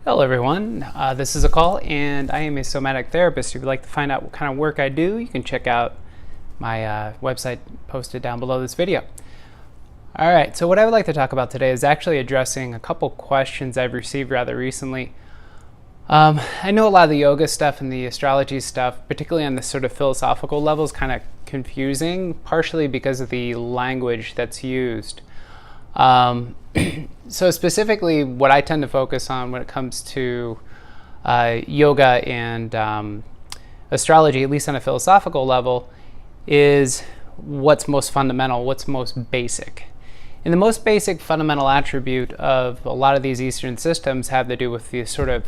Hello everyone, this is a call and I am a somatic therapist. If you'd like to find out what kind of work I do, you can check out my website posted down below this video. Alright, so what I would like to talk about today is actually addressing a couple questions I've received rather recently. I know a lot of the yoga stuff and the astrology stuff, particularly on the sort of philosophical level, is kind of confusing, partially because of the language that's used. So specifically, what I tend to focus on when it comes to yoga and astrology, at least on a philosophical level, is what's most fundamental, what's most basic. And the most basic fundamental attribute of a lot of these Eastern systems have to do with the sort of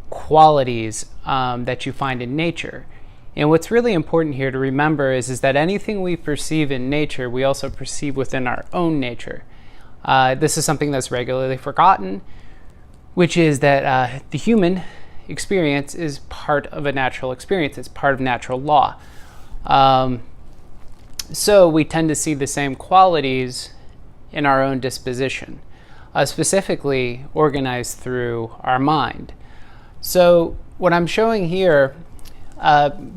qualities that you find in nature. And what's really important here to remember is that anything we perceive in nature, we also perceive within our own nature. This is something that's regularly forgotten, which is that the human experience is part of a natural experience. It's part of natural law. So we tend to see the same qualities in our own disposition, specifically organized through our mind. So what I'm showing here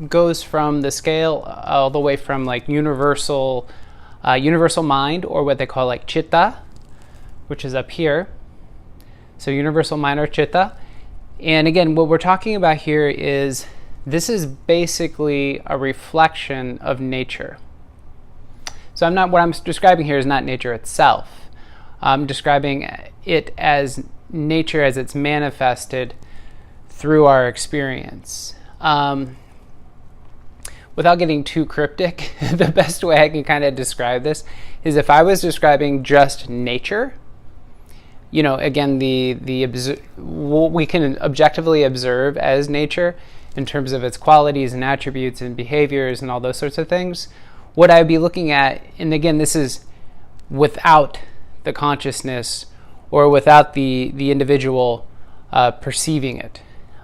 goes from the scale all the way from like universal mind, or what they call like chitta, which is up here. So universal mind or chitta. And again, what we're talking about here is this is basically a reflection of nature. So what I'm describing here is not nature itself. I'm describing it as nature as it's manifested through our experience. Without getting too cryptic, the best way I can kind of describe this is if I was describing just nature, you know, again, what we can objectively observe as nature in terms of its qualities and attributes and behaviors and all those sorts of things, what I'd be looking at, and again, this is without the consciousness or without the individual perceiving it.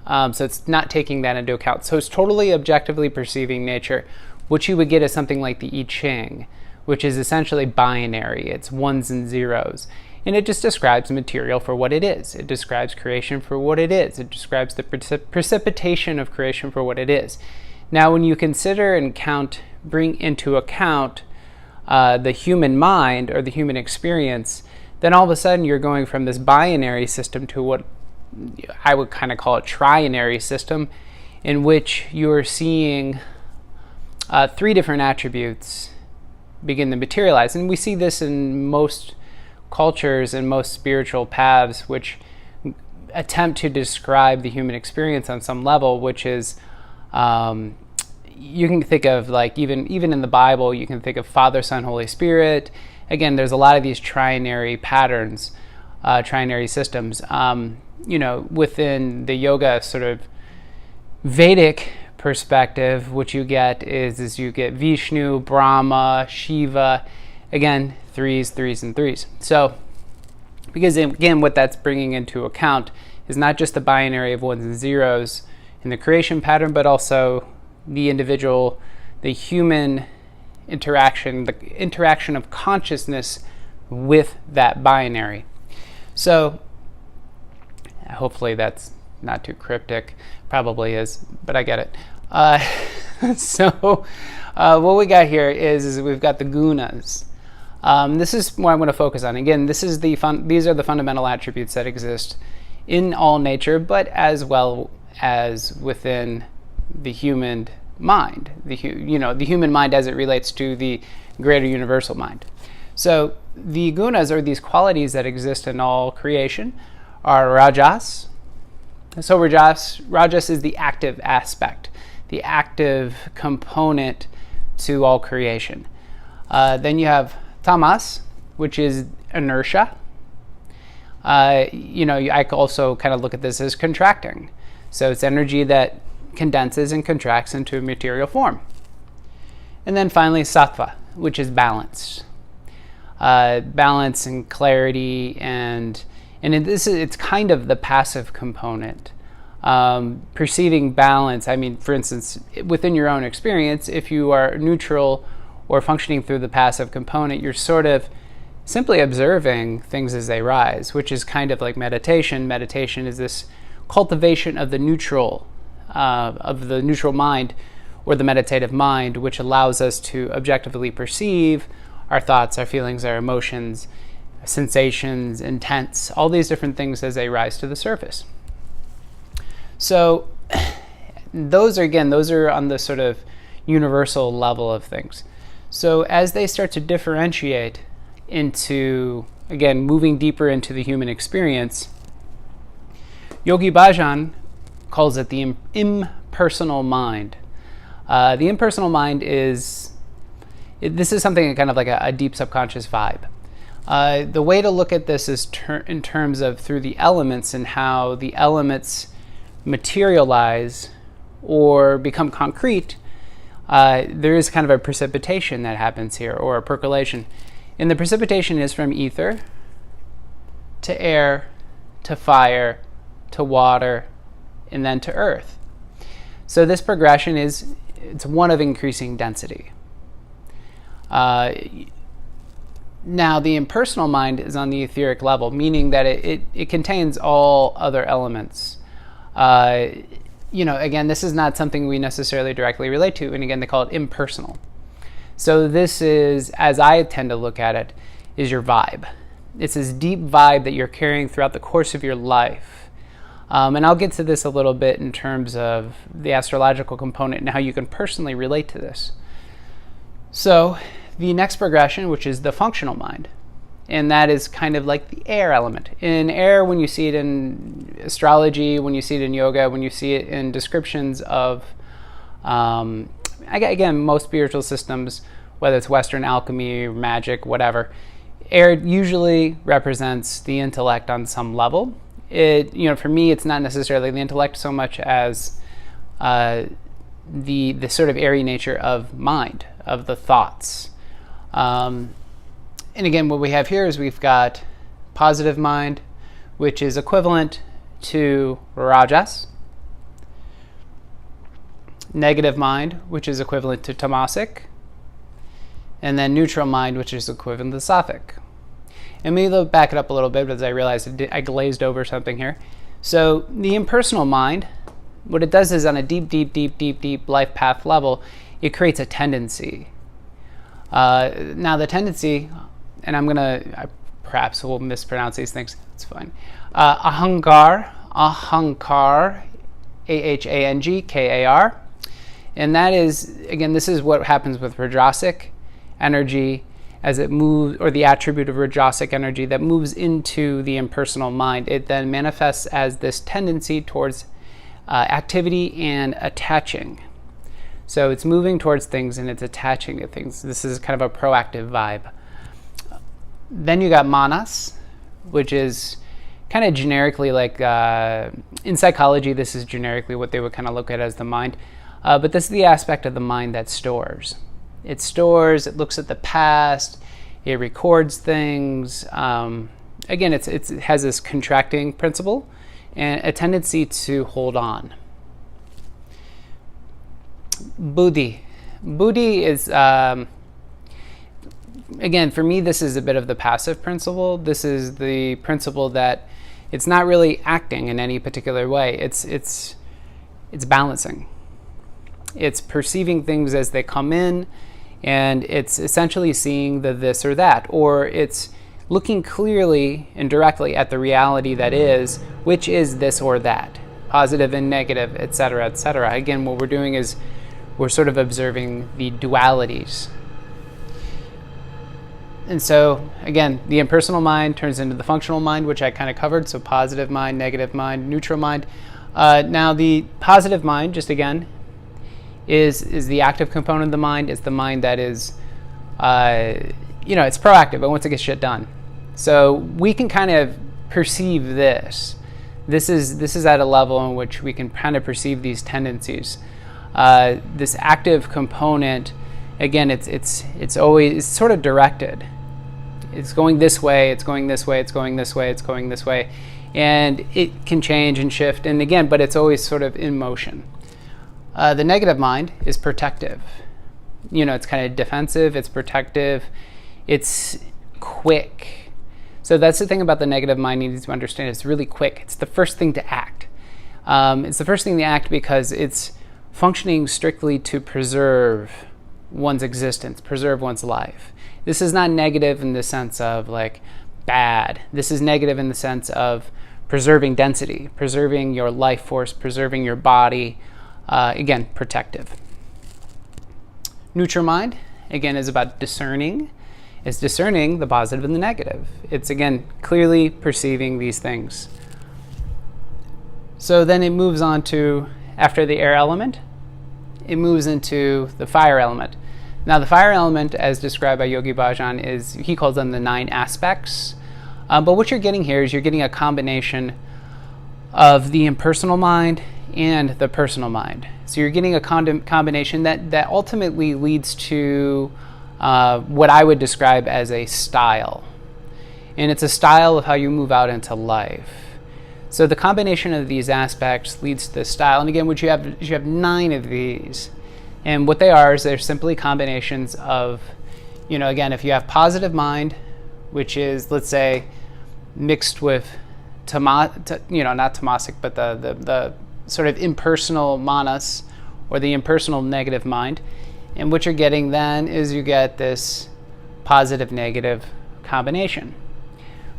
So it's not taking that into account. So it's totally objectively perceiving nature. What you would get is something like the I Ching, which is essentially binary. It's ones and zeros. And it just describes material for what it is. It describes creation for what it is. It describes the precipitation of creation for what it is. Now, when you consider and bring into account the human mind or the human experience, then all of a sudden you're going from this binary system to what I would kind of call a trinary system, in which you're seeing three different attributes begin to materialize. And we see this in most cultures and most spiritual paths which attempt to describe the human experience on some level, which is you can think of, like, even in the Bible, you can think of Father, Son, Holy Spirit. Again, there's a lot of these trinary patterns, trinary systems. You know, within the yoga sort of Vedic perspective, what you get is you get Vishnu, Brahma, Shiva, again, threes, and threes. So, because again, what that's bringing into account is not just the binary of ones and zeros in the creation pattern, but also the individual, the human interaction, the interaction of consciousness with that binary. So, hopefully that's not too cryptic. Probably is, but I get it. So what we got here is we've got the gunas. This is what I'm going to focus on. Again, these are the fundamental attributes that exist in all nature, but as well as within the human mind. The human mind as it relates to the greater universal mind. So the gunas, are these qualities that exist in all creation, are rajas. So rajas is the active aspect, the active component to all creation. Then you have tamas, which is inertia. I also kind of look at this as contracting. So it's energy that condenses and contracts into a material form. And then finally sattva, which is balance. Balance and clarity, and it's kind of the passive component. Perceiving balance, I mean, for instance, within your own experience, if you are neutral or functioning through the passive component, you're sort of simply observing things as they rise, which is kind of like meditation. Meditation is this cultivation of the neutral mind, or the meditative mind, which allows us to objectively perceive our thoughts, our feelings, our emotions, sensations, intents, all these different things as they rise to the surface. So those are on the sort of universal level of things. So as they start to differentiate into, again, moving deeper into the human experience, Yogi Bhajan calls it the impersonal mind. The impersonal mind this is something kind of like a deep subconscious vibe. The way to look at this is in terms of through the elements and how the elements materialize or become concrete. There is kind of a precipitation that happens here, or a percolation. And the precipitation is from ether to air to fire to water and then to earth. So this progression it's one of increasing density. Now, the impersonal mind is on the etheric level, meaning that it contains all other elements. Again, this is not something we necessarily directly relate to, and again, they call it impersonal. So this is, as I tend to look at it, is your vibe. It's this deep vibe that you're carrying throughout the course of your life. And I'll get to this a little bit in terms of the astrological component and how you can personally relate to this. So the next progression, which is the functional mind, and that is kind of like the air element. In air, when you see it in astrology, when you see it in yoga, when you see it in descriptions of, again, most spiritual systems, whether it's Western alchemy, magic, whatever, air usually represents the intellect on some level. For me, it's not necessarily the intellect so much as the sort of airy nature of mind, of the thoughts. And again, what we have here is we've got positive mind, which is equivalent to Rajas, negative mind, which is equivalent to Tamasic, and then neutral mind, which is equivalent to Sattvic. And maybe back it up a little bit because I realized I glazed over something here. So the impersonal mind, what it does is on a deep life path level, it creates a tendency. Now the tendency, and I perhaps will mispronounce these things, it's fine. Ahankar, Ahangkar. And that is, again, this is what happens with Rajasic energy as it moves, or the attribute of Rajasic energy that moves into the impersonal mind. It then manifests as this tendency towards activity and attaching. So it's moving towards things and it's attaching to things. This is kind of a proactive vibe. Then you got Manas, which is kind of generically like, in psychology, this is generically what they would kind of look at as the mind. But this is the aspect of the mind that stores. It stores, it looks at the past, it records things. Again, it has this contracting principle and a tendency to hold on. Buddhi. Buddhi is, again, for me, this is a bit of the passive principle. This is the principle that it's not really acting in any particular way. It's balancing. It's perceiving things as they come in, and it's essentially seeing the this or that, or it's looking clearly and directly at the reality that is, which is this or that, positive and negative, etc., etc. Again, what we're doing is we're sort of observing the dualities. And so, again, the impersonal mind turns into the functional mind, which I kind of covered, so positive mind, negative mind, neutral mind. Now, the positive mind, just again, is the active component of the mind. It's the mind that is, it's proactive, but once it gets shit done. So we can kind of perceive this. This is at a level in which we can kind of perceive these tendencies. This active component, again, it's always sort of directed. It's going this way. It's going this way. It's going this way. It's going this way, and it can change and shift. And again, but it's always sort of in motion. The negative mind is protective. It's kind of defensive. It's protective. It's quick. So that's the thing about the negative mind you need to understand. It's really quick. It's the first thing to act. It's the first thing to act because it's functioning strictly to preserve one's existence, preserve one's life. This is not negative in the sense of like bad. This is negative in the sense of preserving density, preserving your life force, preserving your body. Again, protective. Neutral mind, again, is about discerning. It's discerning the positive and the negative. It's, again, clearly perceiving these things. So then it moves on to, after the air element, it moves into the fire element. Now, the fire element, as described by Yogi Bhajan, is, he calls them the 9 aspects. But what you're getting here is you're getting a combination of the impersonal mind and the personal mind. So you're getting a combination that ultimately leads to what I would describe as a style. And it's a style of how you move out into life. So the combination of these aspects leads to the style. And again, what you have 9 of these. And what they are is they're simply combinations of, again, if you have positive mind, which is, let's say, mixed with, not tamasic, but the sort of impersonal manas, or the impersonal negative mind. And what you're getting then is you get this positive-negative combination,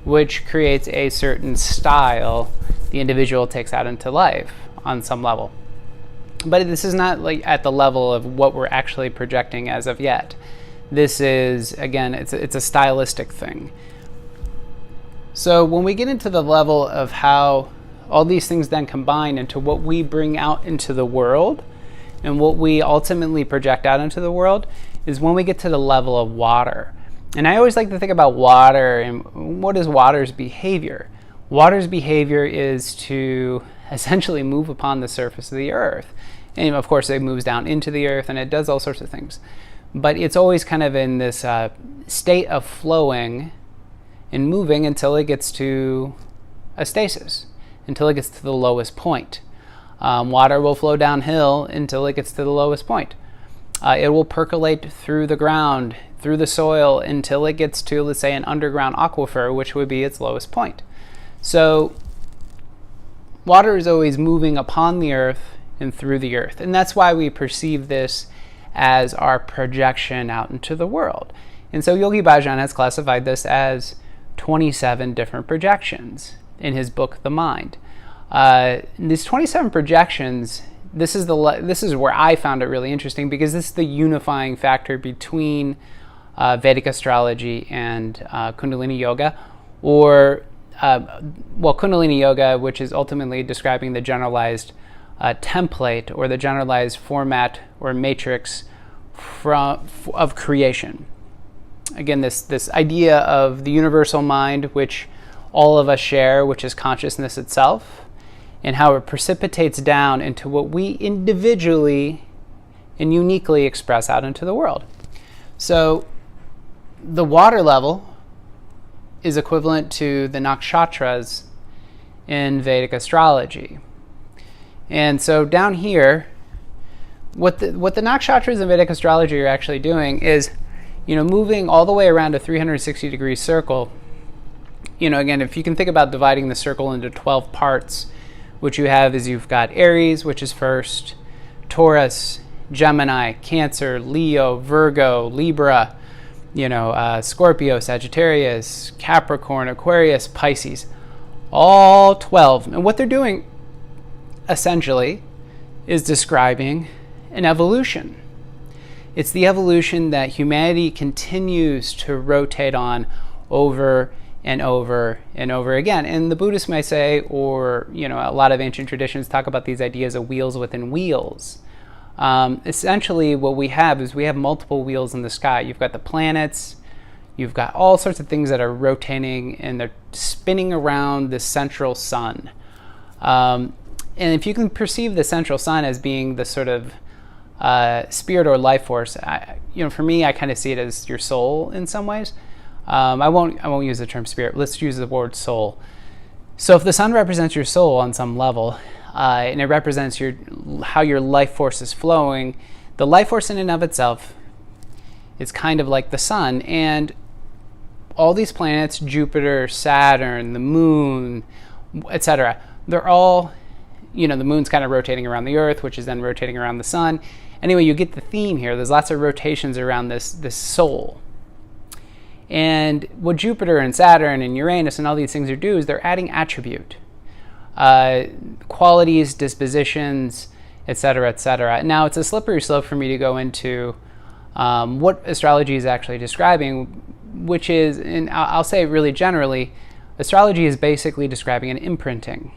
which creates a certain style the individual takes out into life on some level. But this is not like at the level of what we're actually projecting as of yet. This is, again, it's a stylistic thing. So when we get into the level of how all these things then combine into what we bring out into the world and what we ultimately project out into the world is when we get to the level of water. And I always like to think about water and what is water's behavior. Water's behavior is to essentially move upon the surface of the earth. And of course it moves down into the earth and it does all sorts of things. But it's always kind of in this state of flowing and moving until it gets to a stasis, until it gets to the lowest point. Water will flow downhill until it gets to the lowest point. It will percolate through the ground, through the soil, until it gets to, let's say, an underground aquifer, which would be its lowest point. So water is always moving upon the earth and through the earth. And that's why we perceive this as our projection out into the world. And so Yogi Bhajan has classified this as 27 different projections in his book, The Mind. These 27 projections, this is where I found it really interesting, because this is the unifying factor between Vedic astrology and Kundalini yoga, or Kundalini yoga, which is ultimately describing the generalized template or the generalized format or matrix of creation. Again, this idea of the universal mind, which all of us share, which is consciousness itself, and how it precipitates down into what we individually and uniquely express out into the world. So the water level is equivalent to the nakshatras in Vedic astrology. And so down here, what the nakshatras in Vedic astrology are actually doing is, moving all the way around a 360-degree circle. Again, if you can think about dividing the circle into 12 parts, what you have is you've got Aries, which is first, Taurus, Gemini, Cancer, Leo, Virgo, Libra, Scorpio, Sagittarius, Capricorn, Aquarius, Pisces, all 12. And what they're doing, essentially, is describing an evolution. It's the evolution that humanity continues to rotate on over and over and over again. And the Buddhists might say, or a lot of ancient traditions talk about these ideas of wheels within wheels. Essentially what we have is we have multiple wheels in the sky. You've got the planets, you've got all sorts of things that are rotating and they're spinning around the central sun. And if you can perceive the central sun as being the sort of spirit or life force, for me, I kind of see it as your soul in some ways. I won't use the term spirit. Let's use the word soul. So if the sun represents your soul on some level, and it represents how your life force is flowing, the life force in and of itself is kind of like the sun. And all these planets, Jupiter, Saturn, the moon, etc., they're all, the moon's kind of rotating around the Earth, which is then rotating around the sun. Anyway, you get the theme here. There's lots of rotations around this soul. And what Jupiter and Saturn and Uranus and all these things do is they're adding attribute, qualities, dispositions, etc., etc. Now, it's a slippery slope for me to go into what astrology is actually describing, which is, and I'll say really generally, astrology is basically describing an imprinting.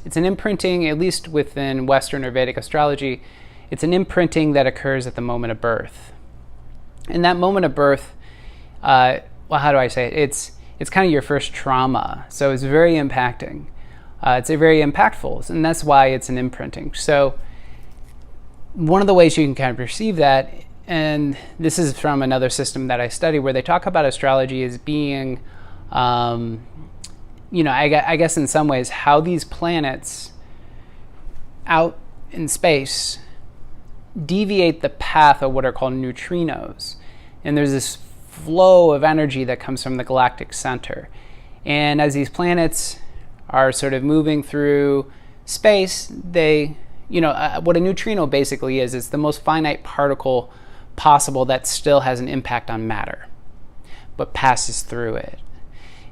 It's an imprinting, at least within Western or Vedic astrology, it's an imprinting that occurs at the moment of birth. And that moment of birth, how do I say it? It's kind of your first trauma, so it's very impacting. It's very impactful, and that's why it's an imprinting. So one of the ways you can kind of perceive that, and this is from another system that I study, where they talk about astrology as being, I guess in some ways, how these planets out in space deviate the path of what are called neutrinos. And there's this flow of energy that comes from the galactic center. And as these planets are sort of moving through space, they, what a neutrino basically is, it's the most finite particle possible that still has an impact on matter, but passes through it.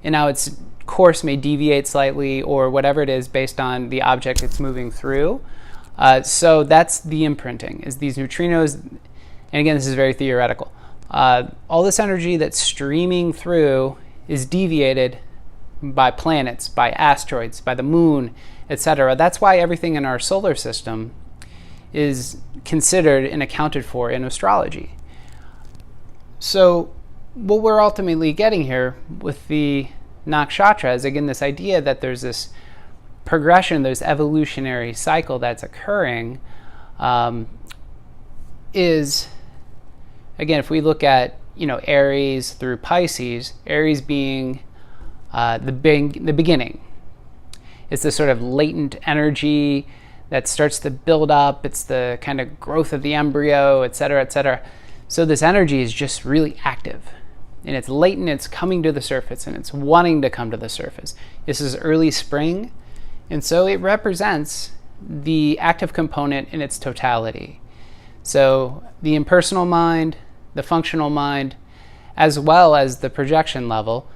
And now its course may deviate slightly or whatever it is based on the object it's moving through. So that's the imprinting, is these neutrinos. And again, this is very theoretical. All this energy that's streaming through is deviated by planets, by asteroids, by the moon, etc. That's why everything in our solar system is considered and accounted for in astrology. So what we're ultimately getting here with the nakshatra is, again, this idea that there's this progression, there's evolutionary cycle that's occurring, is, again, if we look at, Aries through Pisces, Aries being the beginning. It's the sort of latent energy that starts to build up. It's the kind of growth of the embryo, et cetera, et cetera. So this energy is just really active. And it's latent, it's coming to the surface, and it's wanting to come to the surface. This is early spring, and so it represents the active component in its totality. So the impersonal mind, the functional mind, as well as the projection level,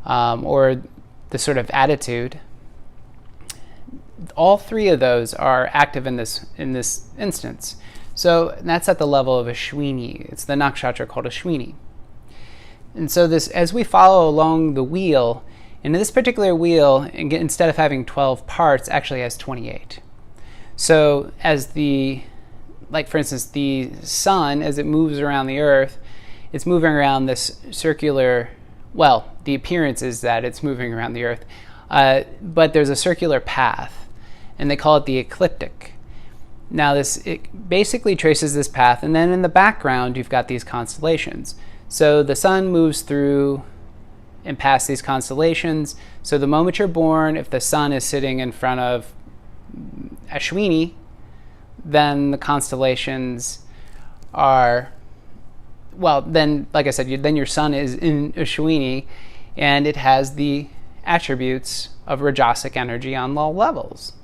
or the sort of attitude, all three of those are active in this instance. So that's at the level of Ashwini. It's the nakshatra called Ashwini. And so this, as we follow along the wheel, and this particular wheel, instead of having 12 parts, actually has 28. So as for instance, the sun, as it moves around the Earth, it's moving around this circular, the appearance is that it's moving around the Earth, but there's a circular path, and they call it the ecliptic. Now it basically traces this path, and then in the background you've got these constellations. So the sun moves through and past these constellations. So the moment you're born, if the sun is sitting in front of Ashwini, then the constellations are, then, like I said, then your sun is in Ashwini, and it has the attributes of Rajasic energy on low levels.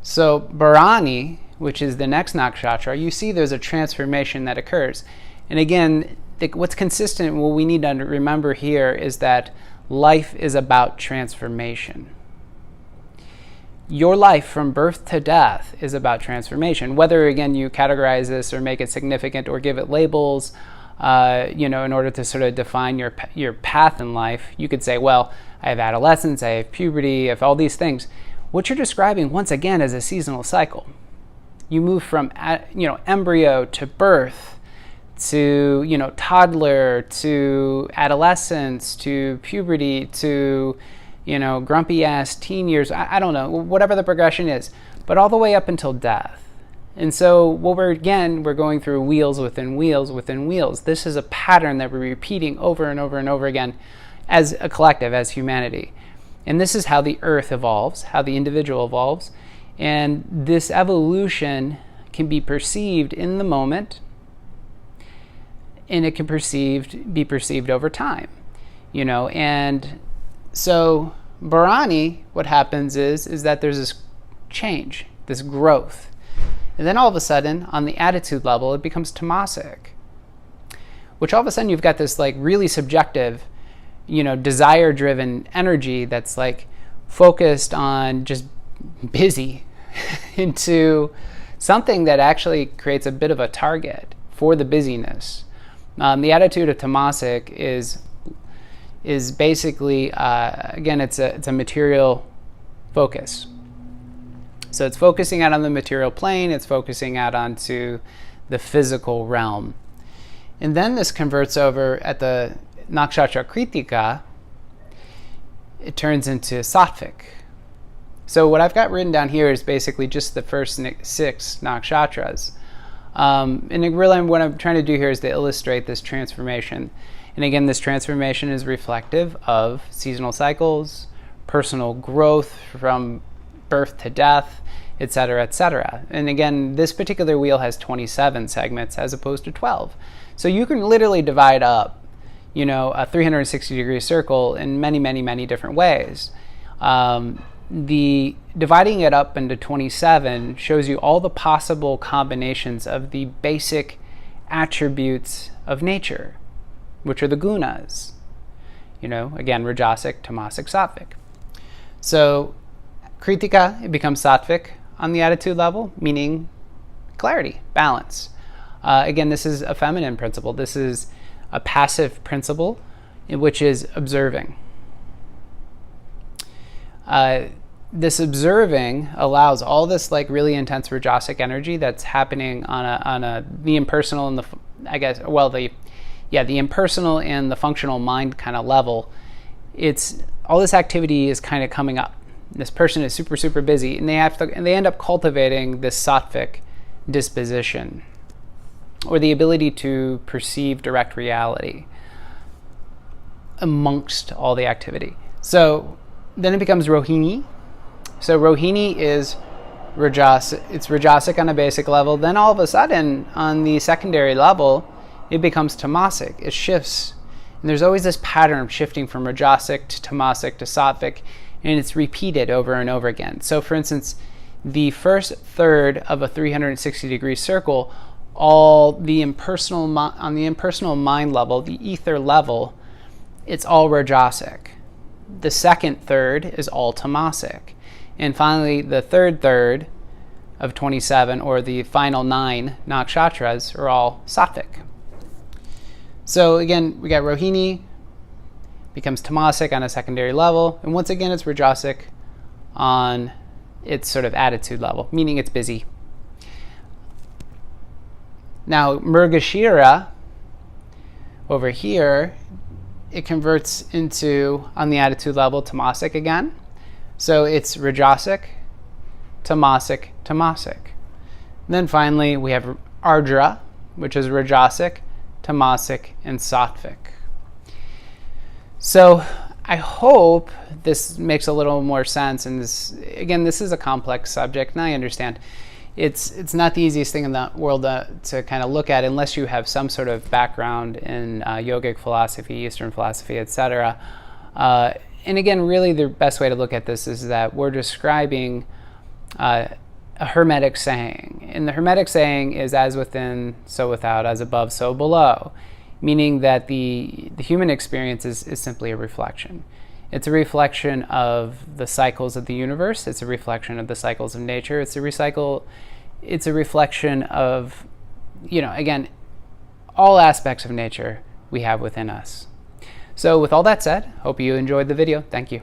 So Bharani, which is the next nakshatra, you see there's a transformation that occurs. And again, what's consistent, what we need to remember here is that life is about transformation. Your life from birth to death is about transformation. Whether, again, you categorize this or make it significant or give it labels, in order to sort of define your path in life, you could say, well, I have adolescence, I have puberty, I have all these things. What you're describing, once again, is a seasonal cycle. You move from, embryo to birth, to toddler, to adolescence, to puberty, to grumpy ass teen years. I don't know, whatever the progression is, but all the way up until death. And so we're going through wheels within wheels within wheels. This is a pattern that we're repeating over and over and over again as a collective, as humanity. And this is how the earth evolves, how the individual evolves. And this evolution can be perceived in the moment, and it can be perceived over time. And so Bharani, what happens is that there's this change, this growth. And then all of a sudden, on the attitude level, it becomes tamasic, which all of a sudden you've got this like really subjective, desire-driven energy that's like focused on just busy into something that actually creates a bit of a target for the busyness. The attitude of tamasic is basically, again, it's a material focus. So it's focusing out on the material plane, it's focusing out onto the physical realm. And then this converts over at the nakshatra kritika, it turns into sattvic. So what I've got written down here is basically just the first 6 nakshatras. And really what I'm trying to do here is to illustrate this transformation. And again, this transformation is reflective of seasonal cycles, personal growth from birth to death, etc., etc. And again, this particular wheel has 27 segments as opposed to 12. So you can literally divide up, a 360-degree circle in many, many, many different ways. The dividing it up into 27 shows you all the possible combinations of the basic attributes of nature, which are the gunas. Again, rajasic, tamasic, sattvic. So kritika, it becomes sattvic on the attitude level, meaning clarity, balance. Again, this is a feminine principle. This is a passive principle, which is observing. This observing allows all this like really intense rajasic energy that's happening on the impersonal and the impersonal and the functional mind kind of level. It's all this activity is kind of coming up. This person is super, super busy, and they end up cultivating this sattvic disposition, or the ability to perceive direct reality amongst all the activity. So then it becomes Rohini. So Rohini is rajasic. It's rajasic on a basic level. Then all of a sudden, on the secondary level, it becomes tamasic. It shifts. And there's always this pattern of shifting from rajasic to tamasic to sattvic, and it's repeated over and over again. So for instance, the first third of a 360-degree circle, on the impersonal mind level, the ether level, it's all rajasic. The second third is all tamasic. And finally, the third of 27, or the final 9 nakshatras, are all sattvic. So again, we got Rohini, becomes tamasic on a secondary level, and once again it's rajasic on its sort of attitude level, meaning it's busy. Now, Mrigashira, over here, it converts into, on the attitude level, tamasic again. So it's rajasic, tamasic, tamasic. And then finally, we have Ardra, which is rajasic, tamasic, and sattvic. So I hope this makes a little more sense. And this is a complex subject, and I understand it's not the easiest thing in the world to kind of look at unless you have some sort of background in yogic philosophy, Eastern philosophy, etc. And again, really the best way to look at this is that we're describing a Hermetic saying. And the Hermetic saying is as within, so without, as above, so below, meaning that the human experience is simply a reflection. It's a reflection of the cycles of the universe. It's a reflection of the cycles of nature. It's a reflection of, again, all aspects of nature we have within us. So with all that said, hope you enjoyed the video. Thank you.